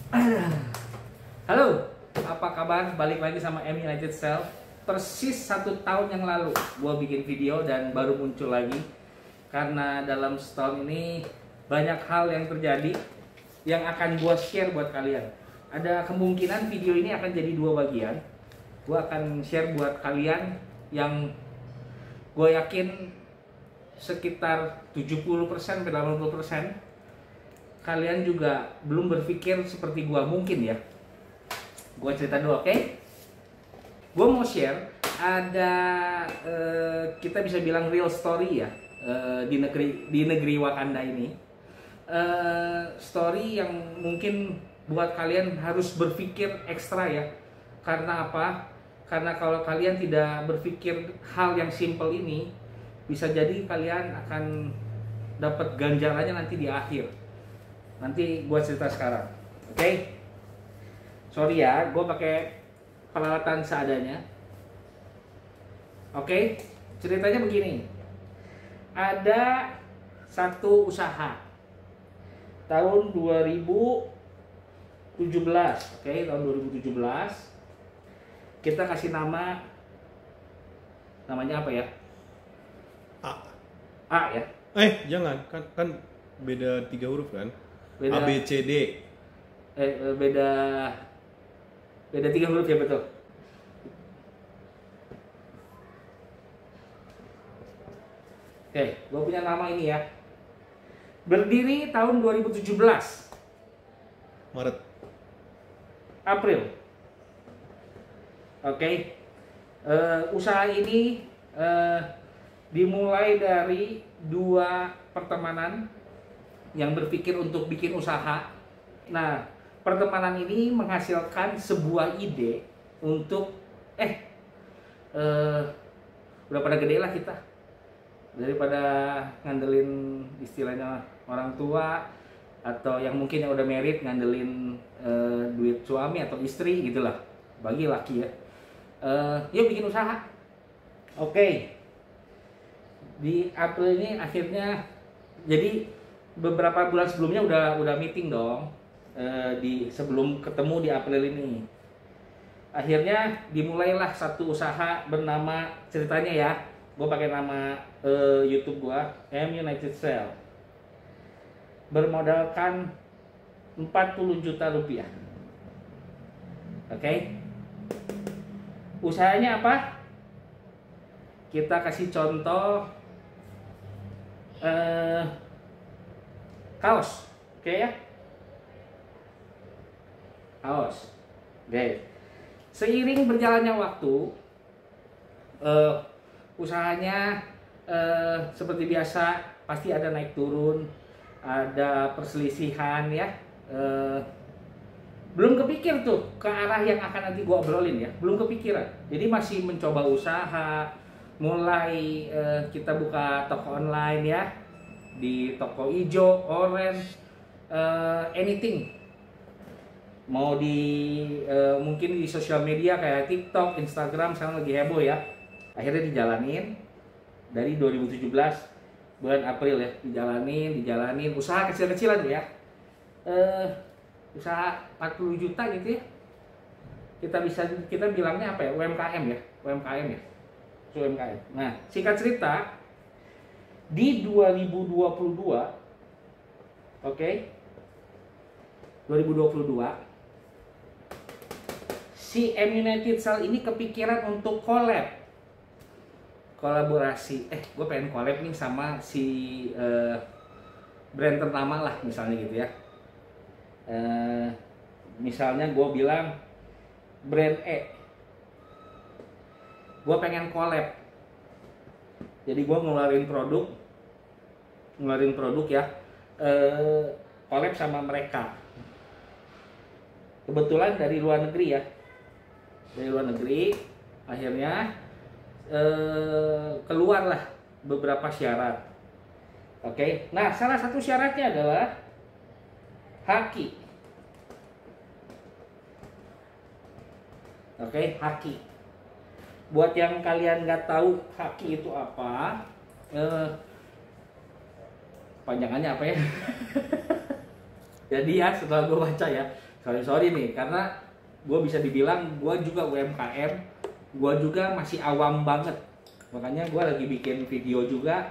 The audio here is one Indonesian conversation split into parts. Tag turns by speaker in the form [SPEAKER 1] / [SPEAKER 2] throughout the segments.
[SPEAKER 1] Halo, apa kabar? Balik lagi sama M United Cell. Persis 1 tahun yang lalu gue bikin video dan baru muncul lagi. Karena dalam setahun ini banyak hal yang terjadi yang akan gue share buat kalian. Ada kemungkinan video ini akan jadi 2 bagian. Gue akan share buat kalian yang gue yakin sekitar 70-80% kalian juga belum berpikir seperti gua mungkin ya. Gua cerita dulu, oke? Gua mau share ada kita bisa bilang real story ya, di negeri Wakanda ini. Story yang mungkin buat kalian harus berpikir ekstra ya. Karena apa? Karena kalau kalian tidak berpikir hal yang simple ini, bisa jadi kalian akan dapat ganjarannya nanti di akhir. Nanti gue cerita sekarang, oke? Sorry ya, gue pakai peralatan seadanya. Oke, ceritanya begini. Ada satu usaha tahun 2017, oke, tahun 2017 kita kasih namanya apa ya? A ya?
[SPEAKER 2] Jangan, kan beda 3 huruf kan?
[SPEAKER 1] Beda,
[SPEAKER 2] A, B, C, D.
[SPEAKER 1] beda 3 huruf ya, betul. Oke, gue punya nama ini ya. Berdiri tahun 2017
[SPEAKER 2] Maret.
[SPEAKER 1] April. Oke. Usaha ini dimulai dari 2 pertemanan yang berpikir untuk bikin usaha. Nah, pertemanan ini menghasilkan sebuah ide untuk udah pada gede lah kita, daripada ngandelin istilahnya orang tua atau yang mungkin yang udah married ngandelin duit suami atau istri gitulah, bagi laki ya. Yuk bikin usaha. Oke. Di April ini akhirnya, jadi beberapa bulan sebelumnya udah meeting dong, sebelum ketemu di April ini. Akhirnya dimulailah satu usaha bernama, ceritanya ya, gue pakai nama YouTube gue M United Cell, bermodalkan 40 juta rupiah. Oke. Usahanya apa? Kita kasih contoh kaos, oke ya? Kaos, oke. Seiring berjalannya waktu, usahanya seperti biasa pasti ada naik turun, ada perselisihan ya. Belum kepikir tuh ke arah yang akan nanti gua obrolin ya, belum kepikiran. Jadi masih mencoba usaha, mulai kita buka toko online ya, di toko ijo, orange, anything. Mau mungkin di sosial media kayak TikTok, Instagram sekarang lagi heboh ya. Akhirnya dijalanin dari 2017 bulan April ya, dijalanin usaha kecil-kecilan ya. Usaha 40 juta gitu ya. Kita bilangnya apa ya? UMKM ya, UMKM ya. UMKM. Nah, singkat cerita, di 2022, oke, 2022, si M United Cell ini kepikiran untuk kolaborasi. Gue pengen collab nih sama si brand ternama lah, misalnya gitu ya. Misalnya gue bilang brand gue pengen collab, jadi gue ngeluarin produk ya, collab sama mereka. Kebetulan dari luar negeri ya, akhirnya keluarlah beberapa syarat. Oke, nah salah satu syaratnya adalah haki. Oke, haki. Buat yang kalian nggak tahu haki itu apa, panjangannya apa ya? Jadi ya setelah gue baca ya, sorry nih, karena gue bisa dibilang gue juga UMKM, gue juga masih awam banget. Makanya gue lagi bikin video juga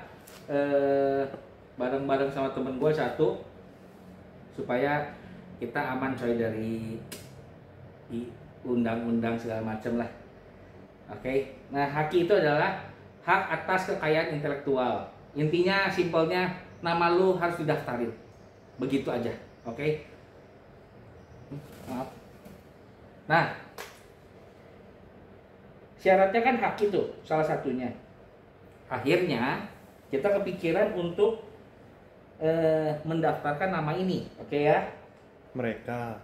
[SPEAKER 1] bareng-bareng sama temen gue satu, supaya kita aman coy dari undang-undang segala macem lah. Oke, nah haki itu adalah hak atas kekayaan intelektual. Intinya simpelnya nama lu harus didaftarin, begitu aja. Oke, maaf. Nah, syaratnya kan hak itu salah satunya. Akhirnya kita kepikiran untuk mendaftarkan nama ini, oke ya?
[SPEAKER 2] Mereka.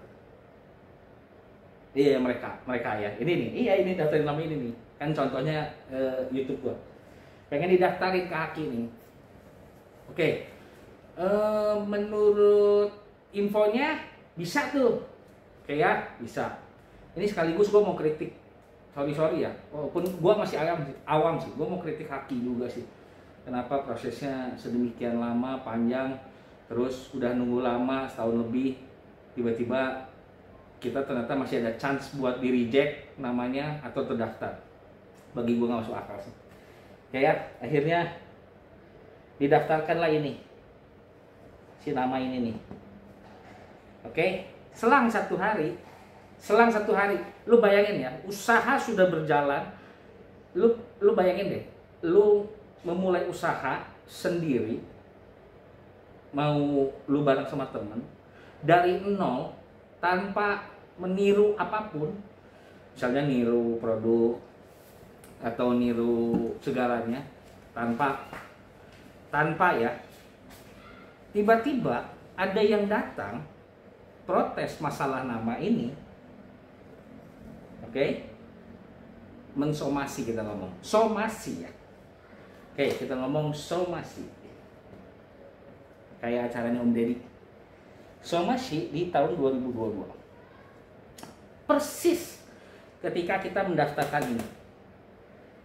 [SPEAKER 1] Iya mereka ya. Ini nih, iya ini daftarin nama ini nih. Kan contohnya YouTube gua. Pengen didaftarin ke haki nih. Oke, menurut infonya bisa tuh, oke ya, bisa. Ini sekaligus gue mau kritik, sorry ya, walaupun gue masih awam sih, gue mau kritik haki juga sih. Kenapa prosesnya sedemikian lama, panjang, terus udah nunggu lama setahun lebih, tiba-tiba kita ternyata masih ada chance buat di reject namanya atau terdaftar. Bagi gue nggak masuk akal sih. Kayak akhirnya didaftarkanlah ini, si nama ini nih. Oke, selang satu hari, lu bayangin ya, usaha sudah berjalan, lu bayangin deh, lu memulai usaha sendiri, mau lu bareng sama temen, dari nol, tanpa meniru apapun, misalnya niru produk, atau niru segalanya, tanpa ya, tiba-tiba ada yang datang protes masalah nama ini, oke? Mensomasi, kita ngomong somasi ya, oke, kita ngomong somasi kayak acaranya Om Deddy. Somasi di tahun 2022 persis ketika kita mendaftarkan ini.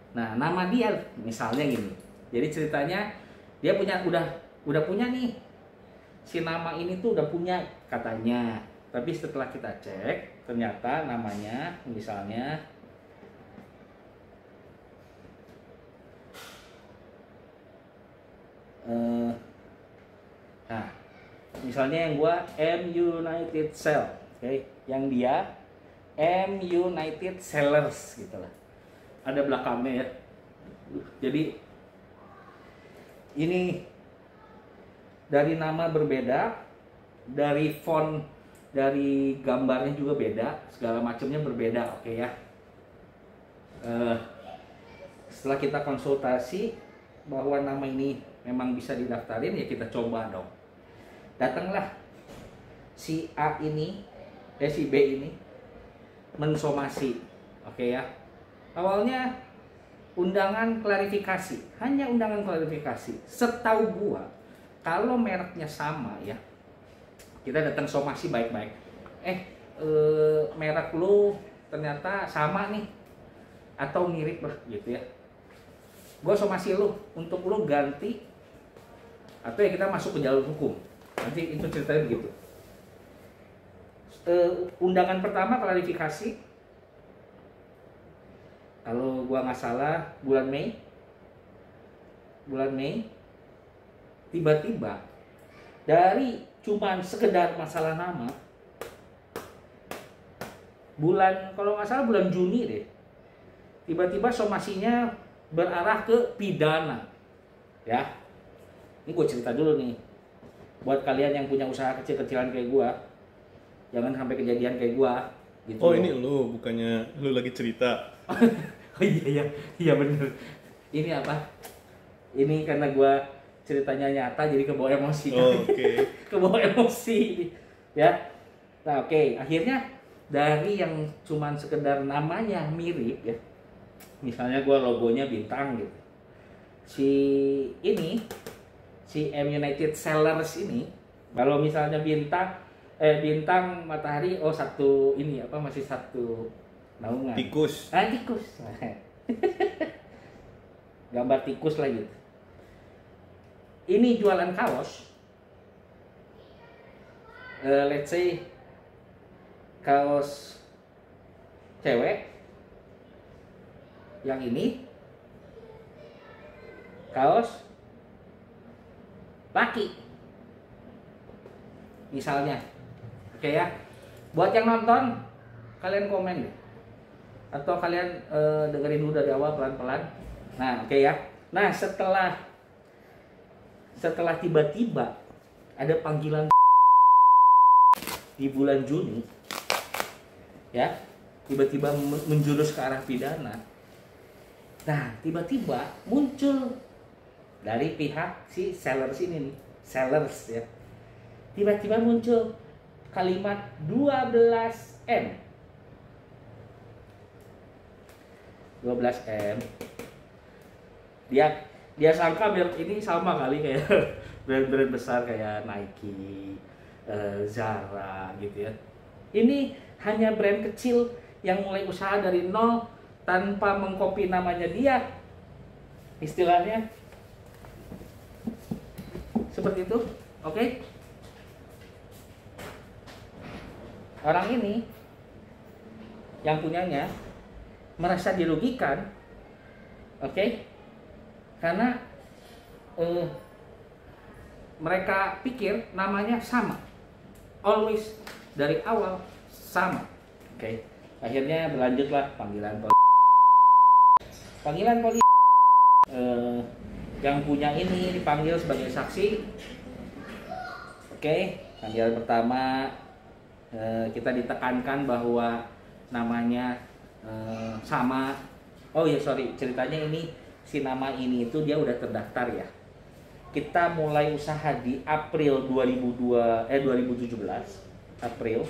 [SPEAKER 1] Nah, nama dia misalnya gini. Jadi ceritanya dia udah punya nih, si nama ini tuh udah punya katanya. Tapi setelah kita cek, ternyata namanya misalnya nah, misalnya yang gua M United Sell, oke? Yang dia M United Sellers gitu lah. Ada belakangnya ya. Jadi ini dari nama berbeda, dari font, dari gambarnya juga beda, segala macamnya berbeda, oke ya. Setelah kita konsultasi bahwa nama ini memang bisa didaftarin, ya kita coba dong. Datanglah si A ini, si B ini mensomasi, oke ya. Awalnya undangan klarifikasi, hanya undangan klarifikasi. Setahu gua, kalau mereknya sama ya, kita datang somasi baik-baik. Merek lu ternyata sama nih, atau mirip lah gitu ya. Gua somasi lu untuk lu ganti, atau ya kita masuk ke jalur hukum. Nanti itu ceritanya begitu. Undangan pertama klarifikasi, kalau gua nggak salah bulan Mei, tiba-tiba dari cuman sekedar masalah nama, kalau nggak salah bulan Juni deh, tiba-tiba somasinya berarah ke pidana ya. Ini gue cerita dulu nih buat kalian yang punya usaha kecil-kecilan kayak gua, jangan sampai kejadian kayak gua gitu.
[SPEAKER 2] Oh, ini lu, bukannya lu lagi cerita.
[SPEAKER 1] Oh iya bener. Ini apa? Ini karena gua ceritanya nyata jadi kebawa emosi.
[SPEAKER 2] Oh, oke.
[SPEAKER 1] Kebawa emosi ya. Nah, oke. Akhirnya dari yang cuman sekedar namanya mirip ya, misalnya gua logonya bintang gitu, si M United Sellers ini, kalau misalnya bintang matahari, oh satu ini apa, masih satu naungan.
[SPEAKER 2] Tikus.
[SPEAKER 1] Tikus. Gambar tikus lah gitu. Ini jualan kaos. Let's say kaos cewek, yang ini kaos laki misalnya. Oke ya, buat yang nonton kalian komen deh, atau kalian dengerin dulu dari awal pelan-pelan. Nah oke ya, nah setelah tiba-tiba ada panggilan di bulan Juni ya, tiba-tiba menjurus ke arah pidana. Nah tiba-tiba muncul dari pihak si sellers ini nih, sellers ya, tiba-tiba muncul kalimat 12M. 12M. Dia sangka biar ini sama kali kayak brand-brand besar kayak Nike, Zara gitu ya. Ini hanya brand kecil yang mulai usaha dari nol tanpa mengcopy namanya dia. Istilahnya seperti itu. Oke. Orang ini yang punyanya merasa dirugikan, oke, karena mereka pikir namanya sama, always dari awal sama, oke. Akhirnya berlanjutlah panggilan polisi. Yang punya ini dipanggil sebagai saksi, oke. Panggilan pertama, kita ditekankan bahwa namanya sama. Oh ya sorry, ceritanya ini si nama ini itu dia udah terdaftar ya. Kita mulai usaha di April 2017 April.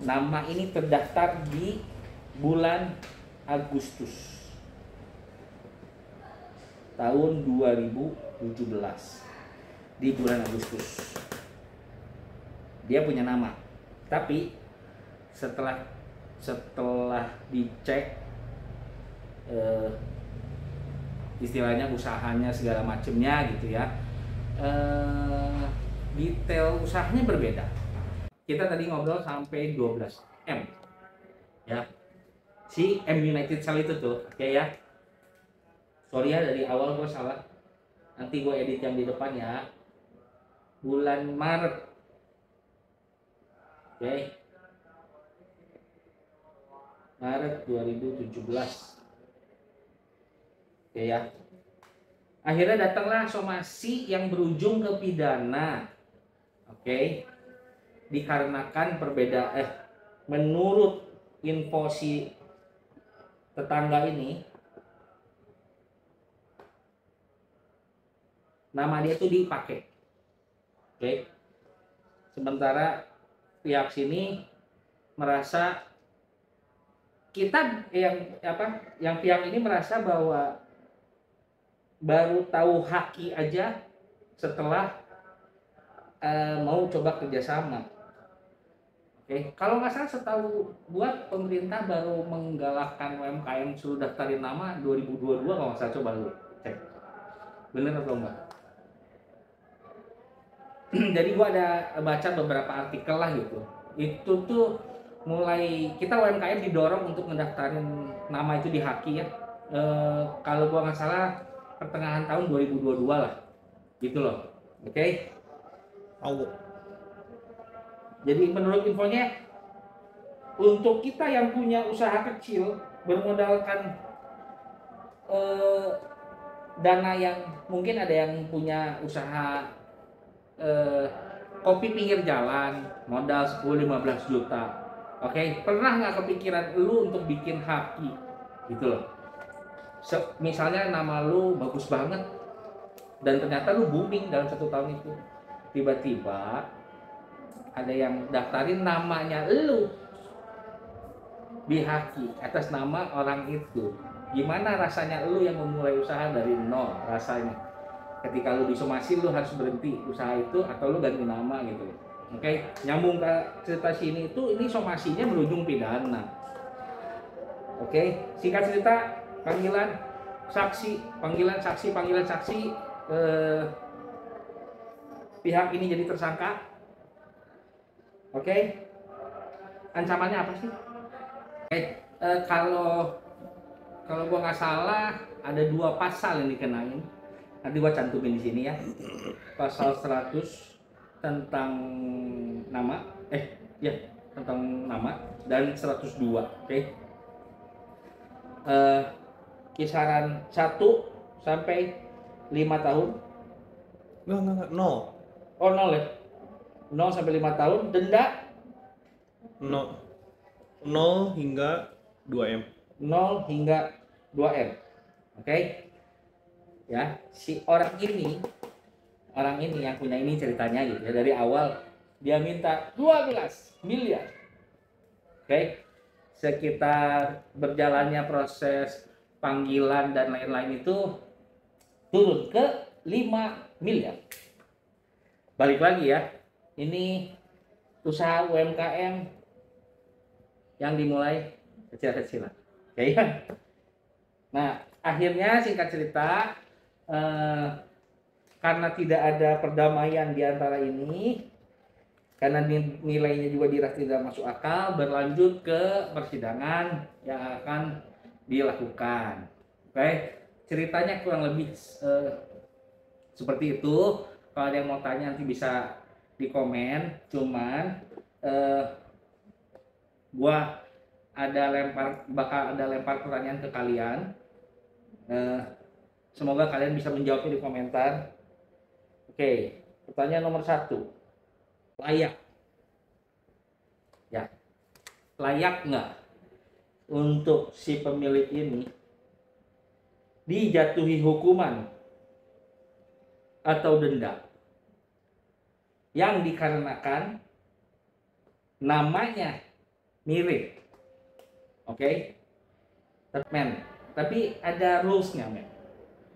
[SPEAKER 1] Nama ini terdaftar di bulan Agustus tahun 2017. Di bulan Agustus dia punya nama, tapi setelah dicek istilahnya usahanya segala macemnya gitu ya, detail usahanya berbeda. Kita tadi ngobrol sampai 12M ya, si M United Cell itu tuh, oke ya. Sorry ya dari awal gue salah, nanti gue edit yang di depan ya. Bulan Maret, oke, Maret 2017, oke ya. Akhirnya datanglah somasi yang berujung ke pidana, oke. Dikarenakan menurut info si tetangga ini, nama dia tuh dipakai, oke. Sementara pihak sini merasa yang pihak ini merasa bahwa baru tahu haki aja setelah mau coba kerjasama. Oke, kalau nggak salah setahu buat pemerintah baru menggalakkan UMKM suruh daftarin nama 2022 kalau nggak salah, coba lu cek bener atau enggak. Jadi gua ada baca beberapa artikel lah gitu, itu tuh mulai kita UMKM didorong untuk ngedaftarin nama itu di haki ya, kalau gua nggak salah pertengahan tahun 2022 lah gitu loh, oke. Jadi menurut infonya, untuk kita yang punya usaha kecil bermodalkan dana yang mungkin ada yang punya usaha kopi pinggir jalan, modal 10-15 juta, oke. Pernah nggak kepikiran lu untuk bikin haki gitu loh? Misalnya nama lu bagus banget dan ternyata lu booming dalam 1 tahun itu, tiba-tiba ada yang daftarin namanya lu di haki atas nama orang itu. Gimana rasanya lu yang memulai usaha dari nol? Rasanya ketika lu disomasi, lu harus berhenti usaha itu atau lu ganti nama gitu, oke. Nyambung ke cerita sini itu, ini somasinya berujung pidana, oke. Singkat cerita, panggilan saksi, pihak ini jadi tersangka, oke. ancamannya apa sih? Kalau gua nggak salah ada 2 pasal yang dikenain. Nanti gua cantumin di sini ya. Pasal 100 tentang nama, ya tentang nama, dan 102. Eh, Kisaran 1 sampai 5 tahun.
[SPEAKER 2] Enggak, nol.
[SPEAKER 1] Oh, 0 ya. 0 sampai 5 tahun, denda
[SPEAKER 2] 0 hingga 2 M.
[SPEAKER 1] 0 hingga 2 M. Oke. Ya, si orang ini yang punya ini ceritanya gitu ya, dari awal dia minta 12 miliar. Oke. Sekitar berjalannya proses panggilan dan lain-lain itu turun ke 5 miliar. Balik lagi ya, ini usaha UMKM yang dimulai kecil-kecilan. Oke ya. Nah, akhirnya singkat cerita, karena tidak ada perdamaian di antara ini, karena nilainya juga dirasa tidak masuk akal, berlanjut ke persidangan yang akan dilakukan. Oke, ceritanya kurang lebih seperti itu. Kalau ada yang mau tanya nanti bisa di komen. Cuman gua bakal ada lempar pertanyaan ke kalian. Semoga kalian bisa menjawabnya di komentar. Oke, pertanyaan nomor 1. Layak ya, layak nggak untuk si pemilik ini dijatuhi hukuman atau denda yang dikarenakan namanya mirip? Oke. Men, tapi ada rulesnya, men.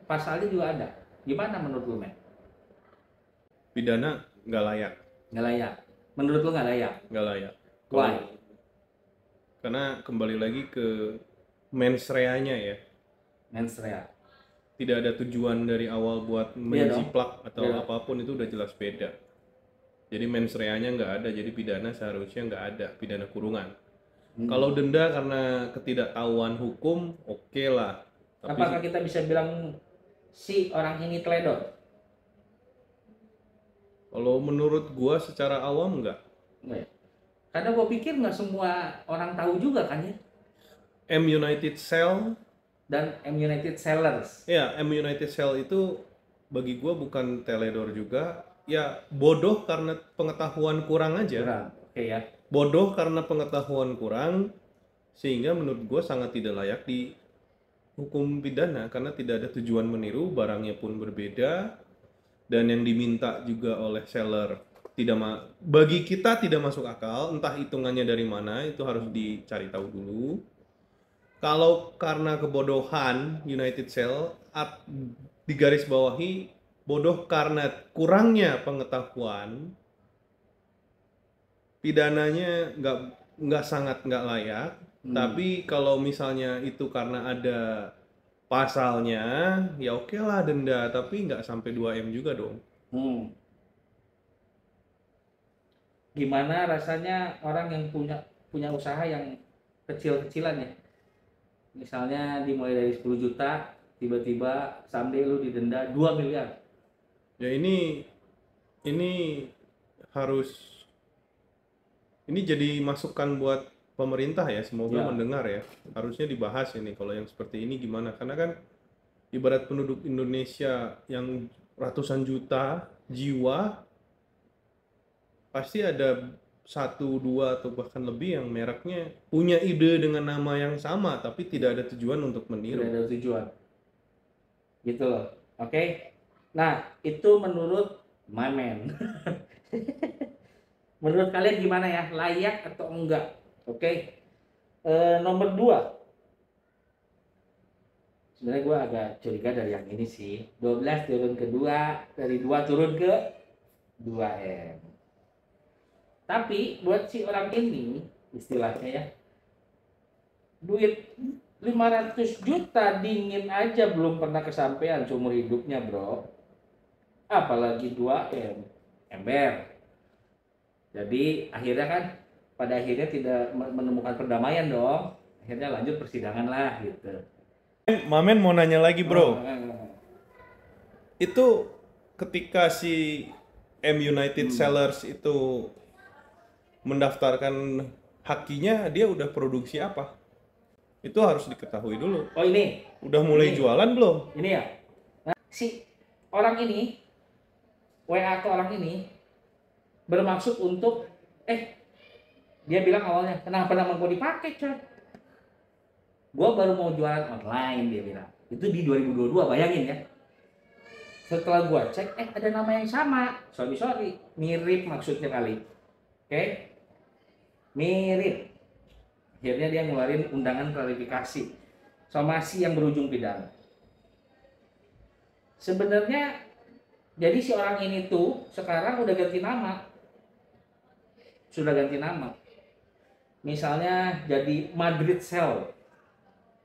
[SPEAKER 1] Pasalnya juga ada. Gimana menurut lu, men?
[SPEAKER 2] Pidana nggak layak.
[SPEAKER 1] Nggak layak. Menurut lu nggak layak?
[SPEAKER 2] Nggak layak.
[SPEAKER 1] Why?
[SPEAKER 2] Karena kembali lagi ke mens rea-nya ya.
[SPEAKER 1] Mens rea.
[SPEAKER 2] Tidak ada tujuan dari awal buat menjiplak atau
[SPEAKER 1] Iya.
[SPEAKER 2] apapun, itu udah jelas beda. Jadi mens rea-nya nggak ada, jadi pidana seharusnya nggak ada, pidana kurungan. Kalau denda karena ketidaktahuan hukum, oke lah. Tapi
[SPEAKER 1] apakah kita bisa bilang si orang ini teledor?
[SPEAKER 2] kalau menurut gua secara awam nggak.
[SPEAKER 1] Nggak ya? Karena gue pikir nggak semua orang tahu juga kan ya.
[SPEAKER 2] M United Cell
[SPEAKER 1] Dan M United Sellers.
[SPEAKER 2] ya, M United Cell itu bagi gua bukan teledor juga. Ya bodoh karena pengetahuan kurang aja.
[SPEAKER 1] Kurang. Oke ya.
[SPEAKER 2] Bodoh karena pengetahuan kurang, sehingga menurut gue sangat tidak layak di hukum pidana karena tidak ada tujuan meniru, barangnya pun berbeda, dan yang diminta juga oleh seller bagi kita tidak masuk akal, entah hitungannya dari mana, itu harus dicari tahu dulu. Kalau karena kebodohan United Cell, di garis bawahi bodoh karena kurangnya pengetahuan, pidananya sangat nggak layak. Tapi kalau misalnya itu karena ada pasalnya, ya oke lah denda, tapi nggak sampai 2 M juga dong.
[SPEAKER 1] Gimana rasanya orang yang punya usaha yang kecil-kecilan ya? Misalnya dimulai dari 10 juta, tiba-tiba someday lu didenda 2 miliar.
[SPEAKER 2] Ya ini harus, ini jadi masukan buat pemerintah ya, semoga mendengar ya. Harusnya dibahas ini kalau yang seperti ini gimana, karena kan ibarat penduduk Indonesia yang ratusan juta jiwa, pasti ada 1, 2 atau bahkan lebih yang mereknya punya ide dengan nama yang sama tapi tidak ada tujuan untuk meniru.
[SPEAKER 1] Tidak ada tujuan. Gitu loh. Oke. Nah, itu menurut my man. Menurut kalian gimana ya? Layak atau enggak? Oke. Nomor 2. Sebenarnya gue agak curiga dari yang ini sih. 12 turun ke 2, dari 2 turun ke 2M. Tapi buat si orang ini, istilahnya ya, duit 500 juta dingin aja belum pernah kesampaian seumur hidupnya, bro. Apalagi 2M. Ember. Jadi akhirnya kan pada akhirnya tidak menemukan perdamaian dong. Akhirnya lanjut persidangan lah gitu.
[SPEAKER 2] Mamen mau nanya lagi bro,
[SPEAKER 1] Oh,
[SPEAKER 2] itu ketika si M United Sellers itu mendaftarkan hakinya, dia udah produksi apa? Itu harus diketahui dulu.
[SPEAKER 1] oh ini
[SPEAKER 2] Udah mulai jualan belum?
[SPEAKER 1] ini ya. Nah, si orang ini WA ke orang ini bermaksud untuk dia bilang awalnya, kenapa nama gue dipakai coy? Gue baru mau jualan online, dia bilang. Itu di 2022, bayangin ya. Setelah gue cek, ada nama yang sama. Sorry, mirip maksudnya kali. Oke? Mirip. Akhirnya dia ngeluarin undangan klarifikasi somasi yang berujung pidana. Sebenarnya jadi si orang ini tuh sekarang udah ganti nama. Sudah ganti nama. Misalnya jadi Madrid Cell.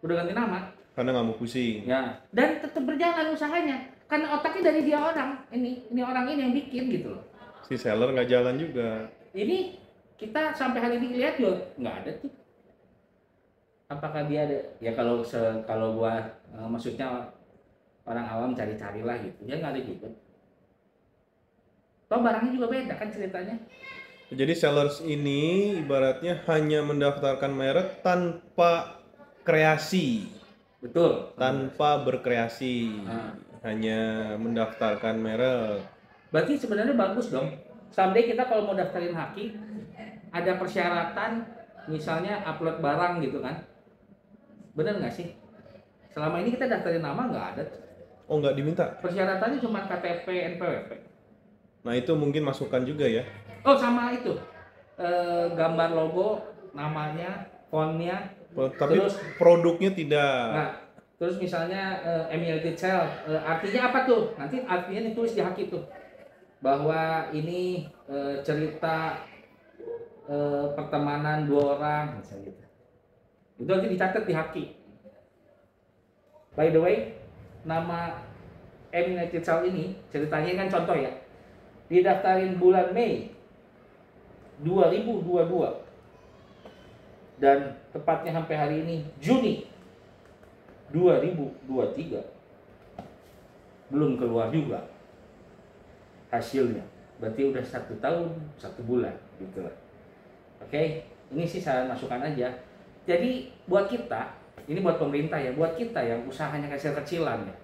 [SPEAKER 1] Udah ganti nama.
[SPEAKER 2] Karena nggak mau pusing.
[SPEAKER 1] Ya. Dan tetap berjalan usahanya. Karena otaknya dari dia orang. Ini orang ini yang bikin gitu loh.
[SPEAKER 2] Si seller nggak jalan juga.
[SPEAKER 1] Ini kita sampai hari ini lihat juga nggak ada tuh. Apakah dia ada? Ya kalau gua maksudnya orang awam cari-carilah gitu. Ya nggak ada juga. Toh barangnya juga beda kan ceritanya.
[SPEAKER 2] Jadi sellers ini ibaratnya hanya mendaftarkan merek tanpa kreasi.
[SPEAKER 1] Betul.
[SPEAKER 2] Tanpa berkreasi. Hanya mendaftarkan merek.
[SPEAKER 1] Berarti sebenarnya bagus dong. Someday kita kalau mau daftarin haki, ada persyaratan, misalnya upload barang gitu kan. Bener nggak sih? Selama ini kita daftarin nama nggak ada.
[SPEAKER 2] Oh, nggak diminta?
[SPEAKER 1] Persyaratannya cuma KTP, NPWP.
[SPEAKER 2] Nah, itu mungkin masukan juga ya.
[SPEAKER 1] Oh, sama itu. Gambar logo, namanya, fontnya.
[SPEAKER 2] Tapi
[SPEAKER 1] terus
[SPEAKER 2] produknya tidak.
[SPEAKER 1] Nah, terus misalnya United Cell, artinya apa tuh? Nanti artinya ditulis di haki tuh. Bahwa ini cerita pertemanan dua orang, misalnya gitu. Itu nanti dicatat di haki. By the way, nama United Cell ini ceritanya kan contoh ya. Didaftarin bulan Mei 2022. Dan tepatnya sampai hari ini Juni 2023 belum keluar juga hasilnya. Berarti udah 1 tahun 1 bulan gitu lah. Oke, ini sih saran masukan aja. Jadi buat kita, ini buat pemerintah ya, buat kita yang usahanya kecil-kecilan ya,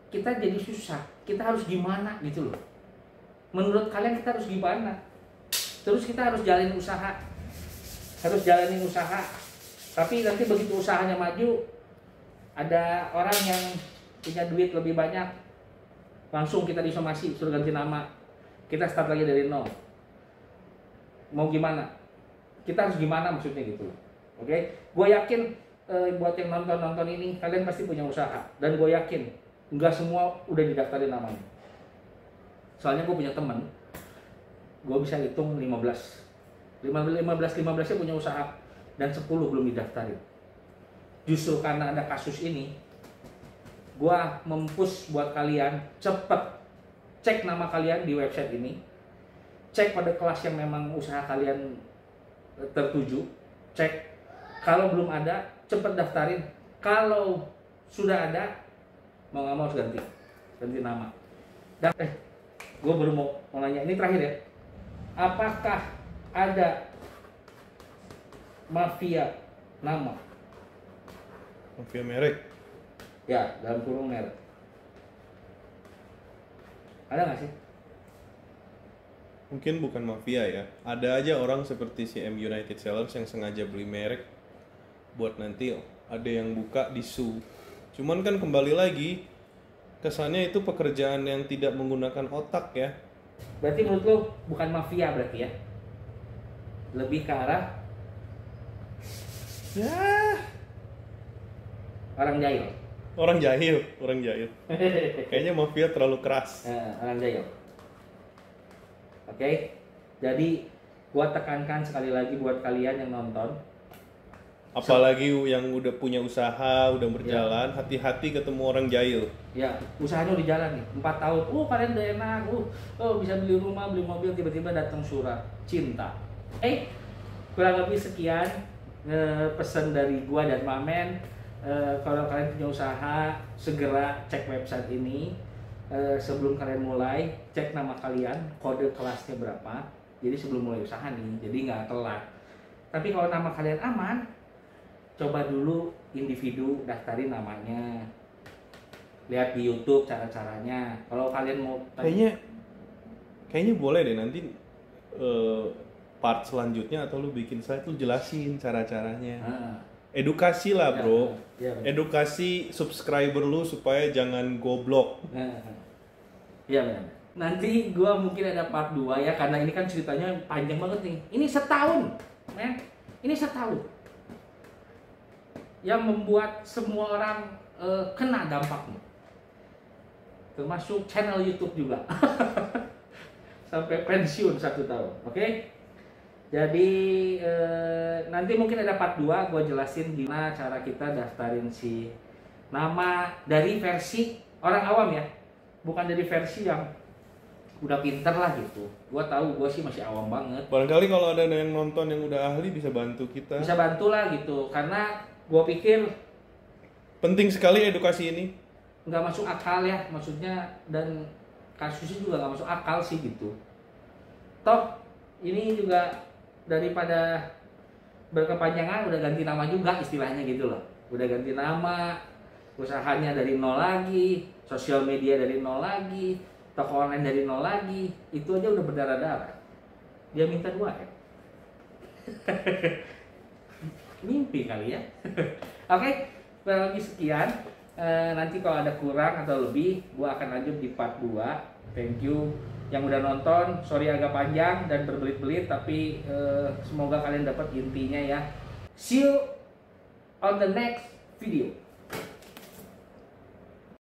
[SPEAKER 1] kita jadi susah. Kita harus gimana gitu loh. Menurut kalian kita harus gimana? Terus kita harus jalanin usaha. Tapi nanti begitu usahanya maju, ada orang yang punya duit lebih banyak, langsung kita disomasi, suruh ganti nama, kita start lagi dari nol. Mau gimana? Kita harus gimana maksudnya gitu. Oke? Gue yakin buat yang nonton ini, kalian pasti punya usaha. Dan gue yakin nggak semua udah didaftarin namanya. Soalnya gue punya temen, gue bisa hitung 15-nya punya usaha dan 10 belum didaftarin. Justru karena ada kasus ini, gua mempush buat kalian cepet cek nama kalian di website ini, cek pada kelas yang memang usaha kalian tertuju, cek. Kalau belum ada, cepet daftarin. Kalau sudah ada, mau nggak mau harus ganti nama. Dan gue baru mau nanya, ini terakhir ya, apakah ada mafia nama?
[SPEAKER 2] Mafia merek?
[SPEAKER 1] Ya, dalam kurung merek. Ada nggak sih?
[SPEAKER 2] Mungkin bukan mafia ya. Ada aja orang seperti si M United Sellers yang sengaja beli merek buat nanti ada yang buka di su. Cuman kan kembali lagi, kesannya itu pekerjaan yang tidak menggunakan otak ya.
[SPEAKER 1] Berarti menurut lo bukan mafia berarti ya? Lebih ke arah orang jahil.
[SPEAKER 2] Orang jahil. Kayaknya mafia terlalu keras.
[SPEAKER 1] Orang jahil. Oke. Jadi gua tekankan sekali lagi buat kalian yang nonton,
[SPEAKER 2] Apalagi yang udah punya usaha, udah berjalan, hati-hati ketemu orang jahil.
[SPEAKER 1] Ya, usahanya udah jalan nih, 4 tahun. Kalian udah enak, bisa beli rumah, beli mobil, tiba-tiba datang surat cinta. Kurang lebih sekian pesan dari gua dan Mamen. Kalau kalian punya usaha, segera cek website ini. Sebelum kalian mulai, cek nama kalian, kode kelasnya berapa. Jadi sebelum mulai usaha nih, jadi nggak telat. Tapi kalau nama kalian aman, coba dulu individu daftarin namanya, lihat di YouTube cara-caranya. Kalau kalian mau
[SPEAKER 2] kayaknya boleh deh nanti part selanjutnya, atau lu bikin slide lu jelasin cara-caranya. Edukasi lah bro, edukasi subscriber lu supaya jangan goblok.
[SPEAKER 1] Iya benar. Nanti gua mungkin ada part 2 ya, karena ini kan ceritanya panjang banget nih. Ini setahun, men. Ini setahun. Yang membuat semua orang kena dampaknya, termasuk channel YouTube juga. Sampai pensiun 1 tahun, oke? Jadi nanti mungkin ada part 2, gue jelasin gimana cara kita daftarin si nama dari versi orang awam ya, bukan dari versi yang udah pinter lah gitu. Gue tahu gue sih masih awam banget.
[SPEAKER 2] Barangkali kalau ada yang nonton yang udah ahli bisa bantu kita.
[SPEAKER 1] Bisa bantu lah gitu, karena gue pikir
[SPEAKER 2] penting sekali edukasi ini.
[SPEAKER 1] Nggak masuk akal ya, maksudnya, dan kasusnya juga nggak masuk akal sih gitu. Toh ini juga daripada berkepanjangan udah ganti nama juga istilahnya gitu loh. Udah ganti nama, usahanya dari nol lagi, sosial media dari nol lagi, toko online dari nol lagi. Itu aja udah berdarah-darah. Dia minta 2 ya. Mimpi kali ya. Oke, kurang lebih sekian. Nanti kalau ada kurang atau lebih, gua akan lanjut di part 2. Thank you yang udah nonton. Sorry agak panjang dan berbelit-belit, tapi semoga kalian dapat intinya ya. See you on the next video.